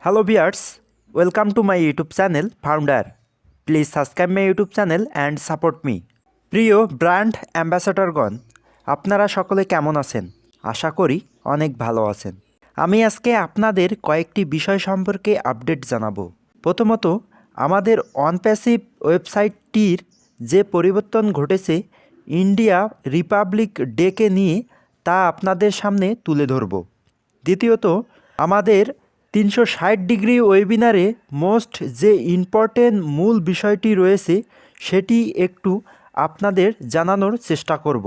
Hello viewers, welcome to my YouTube channel Founder. Please subscribe my YouTube channel and support me. প্রিয় brand অ্যাম্বাসেডরগণ, আপনারা সকলে কেমন আছেন? আশা করি অনেক ভালো আছেন। আমি আজকে আপনাদের কয়েকটি বিষয় সম্পর্কে আপডেট জানাবো। প্রথমত, আমাদের অনপ্যাসিভ ওয়েবসাইটটির যে পরিবর্তন ঘটেছে ইন্ডিয়া রিপাবলিক ডেকে নিয়ে তা আপনাদের সামনে তুলে ধরব। দ্বিতীয়ত, আমাদের 360 ডিগ্রি ওয়েবিনারে মোস্ট যে ইম্পর্টেন্ট মূল বিষয়টি রয়েছে সেটি একটু আপনাদের জানানোর চেষ্টা করব।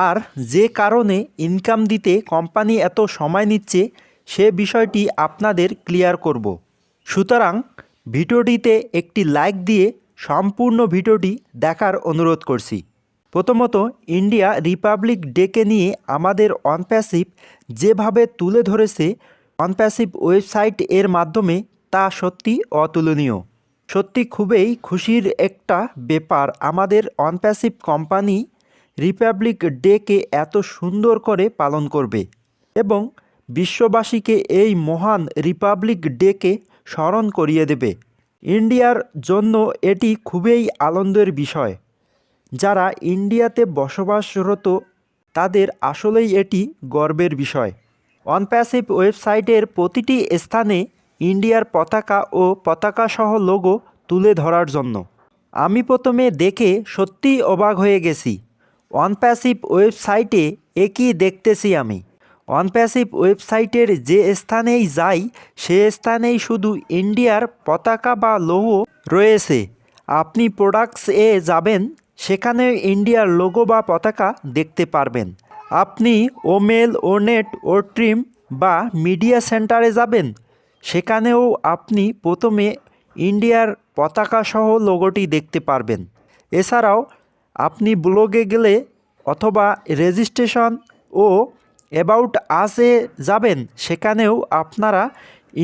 আর যে কারণে ইনকাম দিতে কোম্পানি এত সময় নিচ্ছে সে বিষয়টি আপনাদের ক্লিয়ার করব। সুতরাং ভিডিওটিতে একটি লাইক দিয়ে সম্পূর্ণ ভিডিওটি দেখার অনুরোধ করছি। প্রথমত, ইন্ডিয়া রিপাবলিক ডেকে নিয়ে আমাদের অনপ্যাসিভ যেভাবে তুলে ধরেছে অনপ্যাসিভ ওয়েবসাইট এর মাধ্যমে তা সত্যি অতুলনীয়। সত্যি খুবই খুশির একটা ব্যাপার আমাদের অনপ্যাসিভ কোম্পানি রিপাবলিক ডেকে এত সুন্দর করে পালন করবে এবং বিশ্ববাসীকে এই মহান রিপাবলিক ডেকে স্মরণ করিয়ে দেবে। ইন্ডিয়ার জন্য এটি খুবই আনন্দের বিষয়। যারা ইন্ডিয়াতে বসবাসরত তাদের আসলেই এটি গর্বের বিষয়। অনপ্যাসিভ ওয়েবসাইটের প্রতিটি স্থানে ইন্ডিয়ার পতাকা ও পতাকাসহ লোগো তুলে ধরার জন্য আমি প্রথমে দেখে সত্যিই অবাক হয়ে গেছি। অনপ্যাসিভ ওয়েবসাইটে একই দেখতেছি আমি। অনপ্যাসিভ ওয়েবসাইটের যে স্থানেই যাই সে স্থানেই শুধু ইন্ডিয়ার পতাকা বা লোগো রয়েছে। আপনি প্রোডাক্টস এ যাবেন, সেখানে ইন্ডিয়ার লোগো বা পতাকা দেখতে পারবেন। আপনি ওমেল, ওনেট, ও ট্রিম বা মিডিয়া সেন্টারে যাবেন, সেখানেও আপনি প্রথমে ইন্ডিয়ার পতাকা সহ লোগোটি দেখতে পারবেন। এছাড়াও আপনি ব্লগে গেলে অথবা রেজিস্ট্রেশন ও অ্যাবাউট আসে যাবেন, সেখানেও আপনারা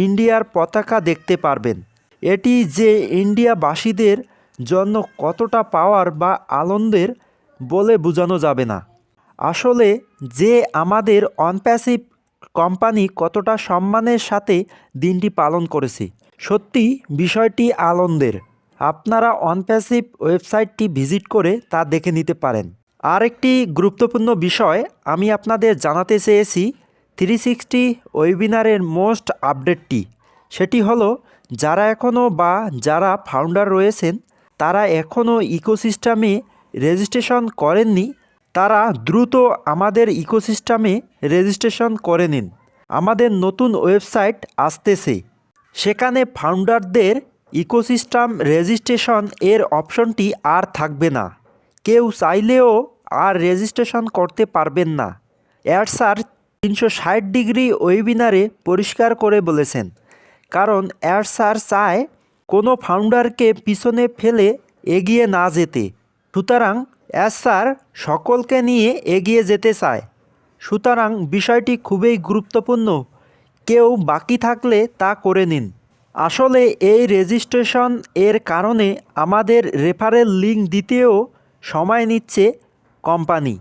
ইন্ডিয়ার পতাকা দেখতে পারবেন। এটি যে ইন্ডিয়াবাসীদের জন্য কতটা পাওয়ার বা আনন্দের বলে বোঝানো যাবে না। আসলে যে আমাদের অনপ্যাসিভ কোম্পানি কতটা সম্মানের সাথে দিনটি পালন করেছে, সত্যি বিষয়টি আনন্দের। আপনারা অনপ্যাসিভ ওয়েবসাইটটি ভিজিট করে তা দেখে নিতে পারেন। আরেকটি গুরুত্বপূর্ণ বিষয় আমি আপনাদের জানাতে চেয়েছি 360 ওয়েবিনারের মোস্ট আপডেটটি। সেটি হলো যারা এখনও বা যারা ফাউন্ডার রয়েছেন তারা এখনও ইকোসিস্টেমে রেজিস্ট্রেশন করেননি, তারা দ্রুত আমাদের ইকোসিস্টেমে রেজিস্ট্রেশন করে নিন। আমাদের নতুন ওয়েবসাইট আসতেছে, সেখানে ফাউন্ডারদের ইকোসিস্টেম রেজিস্ট্রেশন এর অপশনটি আর থাকবে না। কেউ চাইলেও আর রেজিস্ট্রেশন করতে পারবেন না। স্যার 360 ডিগ্রি ওয়েবিনারে পরিষ্কার করে বলেছেন, কারণ স্যার চায় কোনো ফাউন্ডারকে পিছনে ফেলে এগিয়ে না যেতে। সুতরাং স্যার সকলকে নিয়ে এগিয়ে যেতে চায়। সুতরাং বিষয়টি খুবই গুরুত্বপূর্ণ। কেউ বাকি থাকলে তা করে নিন। আসলে এই রেজিস্ট্রেশন এর কারণে আমাদের রেফারেল লিঙ্ক দিতেও সময় নিচ্ছে কোম্পানি।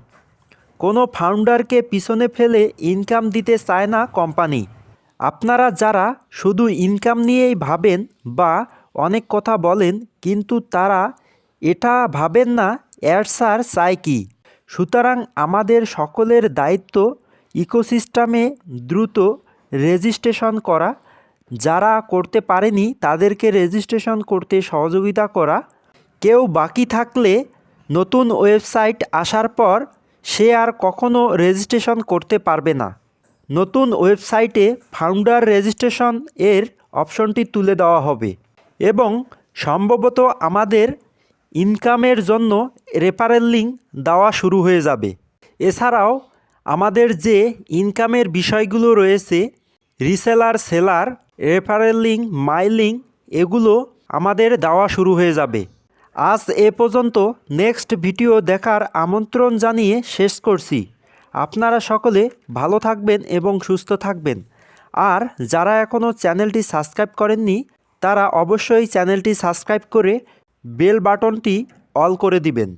কোনো ফাউন্ডারকে পিছনে ফেলে ইনকাম দিতে চায় না কোম্পানি। আপনারা যারা শুধু ইনকাম নিয়েই ভাবেন বা অনেক কথা বলেন কিন্তু তারা এটা ভাবেন না স্যার চায় কি। সুতরাং আমাদের সকলের দায়িত্ব ইকোসিস্টেমে দ্রুত রেজিস্ট্রেশন করা, যারা করতে পারেনি তাদেরকে রেজিস্ট্রেশন করতে সহযোগিতা করা। কেউ বাকি থাকলে নতুন ওয়েবসাইট আসার পর সে আর কখনো রেজিস্ট্রেশন করতে পারবে না। নতুন ওয়েবসাইটে ফাউন্ডার রেজিস্ট্রেশন এর অপশনটি তুলে দেওয়া হবে এবং সম্ভবত আমাদের ইনকামের জন্য রেফারেল লিঙ্ক দেওয়া শুরু হয়ে যাবে। এছাড়াও আমাদের যে ইনকামের বিষয়গুলো রয়েছে, রিসেলার, সেলার, রেফারেল লিঙ্ক, মাই লিঙ্ক, এগুলো আমাদের দেওয়া শুরু হয়ে যাবে। আজ এ পর্যন্ত। নেক্সট ভিডিও দেখার আমন্ত্রণ জানিয়ে শেষ করছি। আপনারা সকলে ভালো থাকবেন এবং সুস্থ থাকবেন। আর যারা এখনও চ্যানেলটি সাবস্ক্রাইব করেননি তারা অবশ্যই চ্যানেলটি সাবস্ক্রাইব করে বেল বাটনটি অল করে দিবেন।